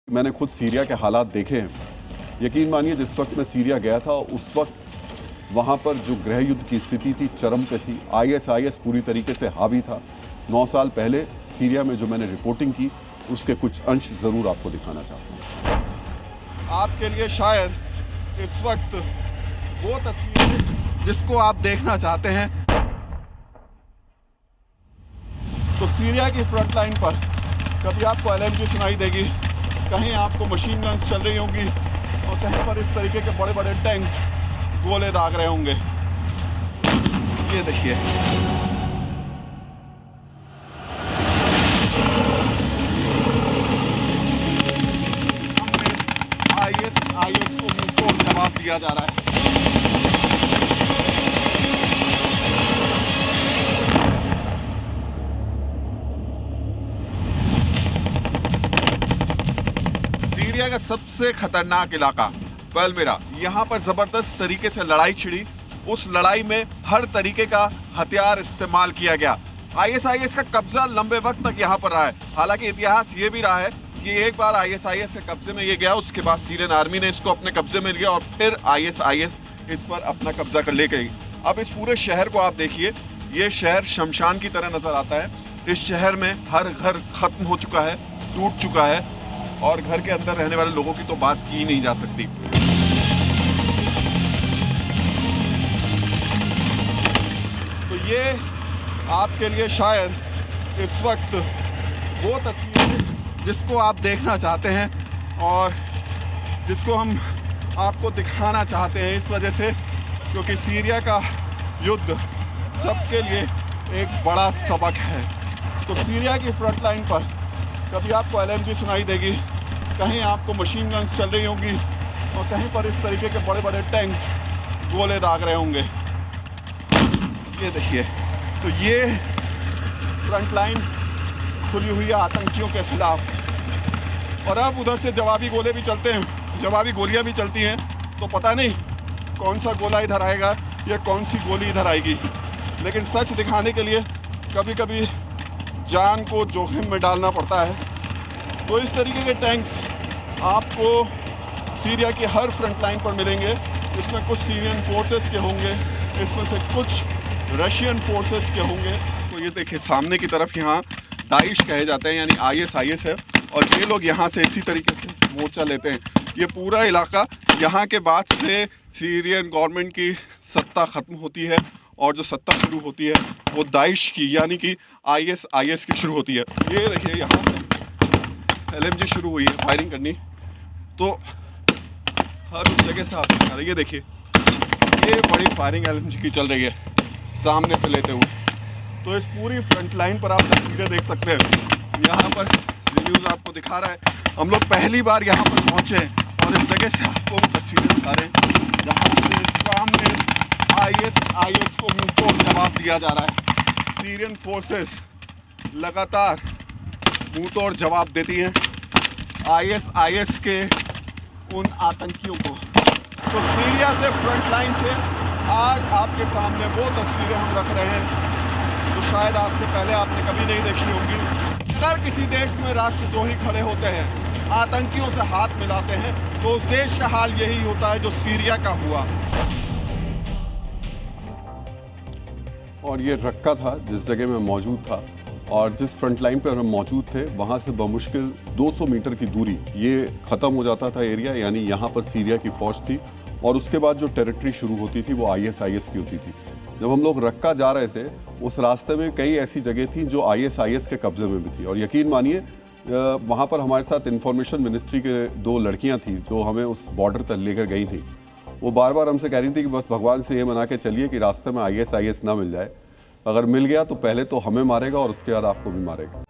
मैंने खुद सीरिया के हालात देखे हैं। यकीन मानिए जिस वक्त मैं सीरिया गया था उस वक्त वहाँ पर जो गृह युद्ध की स्थिति थी चरम पे थी। आईएसआईएस पूरी तरीके से हावी था। 9 साल पहले सीरिया में जो मैंने रिपोर्टिंग की उसके कुछ अंश ज़रूर आपको दिखाना चाहता हूँ। आपके लिए शायद इस वक्त वो तस्वीर जिसको आप देखना चाहते हैं। तो सीरिया की फ्रंट लाइन पर कभी आपको एलएमजी सुनाई देगी, कहीं आपको मशीन गन्स चल रही होंगी और कहीं पर इस तरीके के बड़े बड़े टैंक्स गोले दाग रहे होंगे। ये देखिए, आईएसआईएस को मुंहतोड़ जवाब दिया जा रहा है। सीरिया का सबसे खतरनाक इलाका पलमिरा, यहाँ पर जबरदस्त तरीके से लड़ाई छिड़ी। उस लड़ाई में हर तरीके का हथियार इस्तेमाल किया गया। आईएसआईएस का कब्जा लंबे वक्त तक यहाँ पर रहा है। हालांकि इतिहास ये भी रहा है कि एक बार आईएसआईएस के कब्जे में ये गया, उसके बाद सीरियन आर्मी ने इसको अपने कब्जे में लिया और फिर आईएसआईएस इस पर अपना कब्जा कर ले गई। अब इस पूरे शहर को आप देखिए, ये शहर शमशान की तरह नजर आता है। इस शहर में हर घर खत्म हो चुका है, टूट चुका है और घर के अंदर रहने वाले लोगों की तो बात की नहीं जा सकती। तो ये आपके लिए शायद इस वक्त वो तस्वीर जिसको आप देखना चाहते हैं और जिसको हम आपको दिखाना चाहते हैं इस वजह से क्योंकि सीरिया का युद्ध सबके लिए एक बड़ा सबक है। तो सीरिया की फ्रंट लाइन पर कभी आपको एलएमजी सुनाई देगी, कहीं आपको मशीन गन्स चल रही होंगी और कहीं पर इस तरीके के बड़े बड़े टैंक्स गोले दाग रहे होंगे। ये देखिए, तो ये फ्रंट लाइन खुली हुई है आतंकियों के खिलाफ। और अब उधर से जवाबी गोले भी चलते हैं, जवाबी गोलियां भी चलती हैं। तो पता नहीं कौन सा गोला इधर आएगा या कौन सी गोली इधर आएगी, लेकिन सच दिखाने के लिए कभी कभी जान को जोखिम में डालना पड़ता है। तो इस तरीके के टैंक्स आपको सीरिया की हर फ्रंट लाइन पर मिलेंगे। इसमें कुछ सीरियन फोर्सेस के होंगे, इसमें से कुछ रशियन फोर्सेस के होंगे। तो ये देखिए, सामने की तरफ यहाँ दाइश कहे जाते हैं, यानी आईएसआईएस है और ये लोग यहाँ से इसी तरीके से मोर्चा लेते हैं। ये पूरा इलाका यहाँ के बाद से सीरियन गवर्नमेंट की सत्ता ख़त्म होती है और जो सत्ता शुरू होती है वो दाइश की यानी कि आईएसआईएस की शुरू होती है। ये देखिए, यहाँ से एलएमजी शुरू हुई है फायरिंग करनी, तो हर उस जगह से आ सकता है। ये देखिए, ये बड़ी फायरिंग एलएमजी की चल रही है सामने से लेते हुए। तो इस पूरी फ्रंट लाइन पर आप तस्वीरें देख सकते हैं। यहाँ पर न्यूज़ आपको दिखा रहा है। हम लोग पहली बार यहाँ पर पहुँचे हैं और इस जगह से आपको वो तस्वीरें दिखा रहे हैं जहाँ से सामने आईएसआईएस को मुंहतोड़ जवाब दिया जा रहा है। सीरियन फोर्सेस लगातार मुंहतोड़ जवाब देती हैं आईएसआईएस के उन आतंकियों को। तो सीरिया से फ्रंट लाइन से आज आपके सामने वो तस्वीरें हम रख रहे हैं जो शायद आज से पहले आपने कभी नहीं देखी होंगी। अगर किसी देश में राष्ट्रद्रोही खड़े होते हैं, आतंकियों से हाथ मिलाते हैं, तो उस देश का हाल यही होता है जो सीरिया का हुआ। और ये रक्का था जिस जगह मैं मौजूद था और जिस फ्रंट लाइन पर हम मौजूद थे वहाँ से बमुश्किल 200 मीटर की दूरी ये ख़त्म हो जाता था एरिया, यानी यहाँ पर सीरिया की फ़ौज थी और उसके बाद जो टेरिटरी शुरू होती थी वो आईएसआईएस की होती थी। जब हम लोग रक्का जा रहे थे उस रास्ते में कई ऐसी जगह थी जो आईएसआईएस के कब्जे में भी थी और यकीन मानिए वहाँ पर हमारे साथ इंफॉर्मेशन मिनिस्ट्री के 2 लड़कियाँ थी जो हमें उस बॉर्डर तक लेकर गई थी। वो बार बार हमसे कह रही थी कि बस भगवान से ये मना के चलिए कि रास्ते में आईएसआईएस ना मिल जाए। अगर मिल गया तो पहले तो हमें मारेगा और उसके बाद आपको भी मारेगा।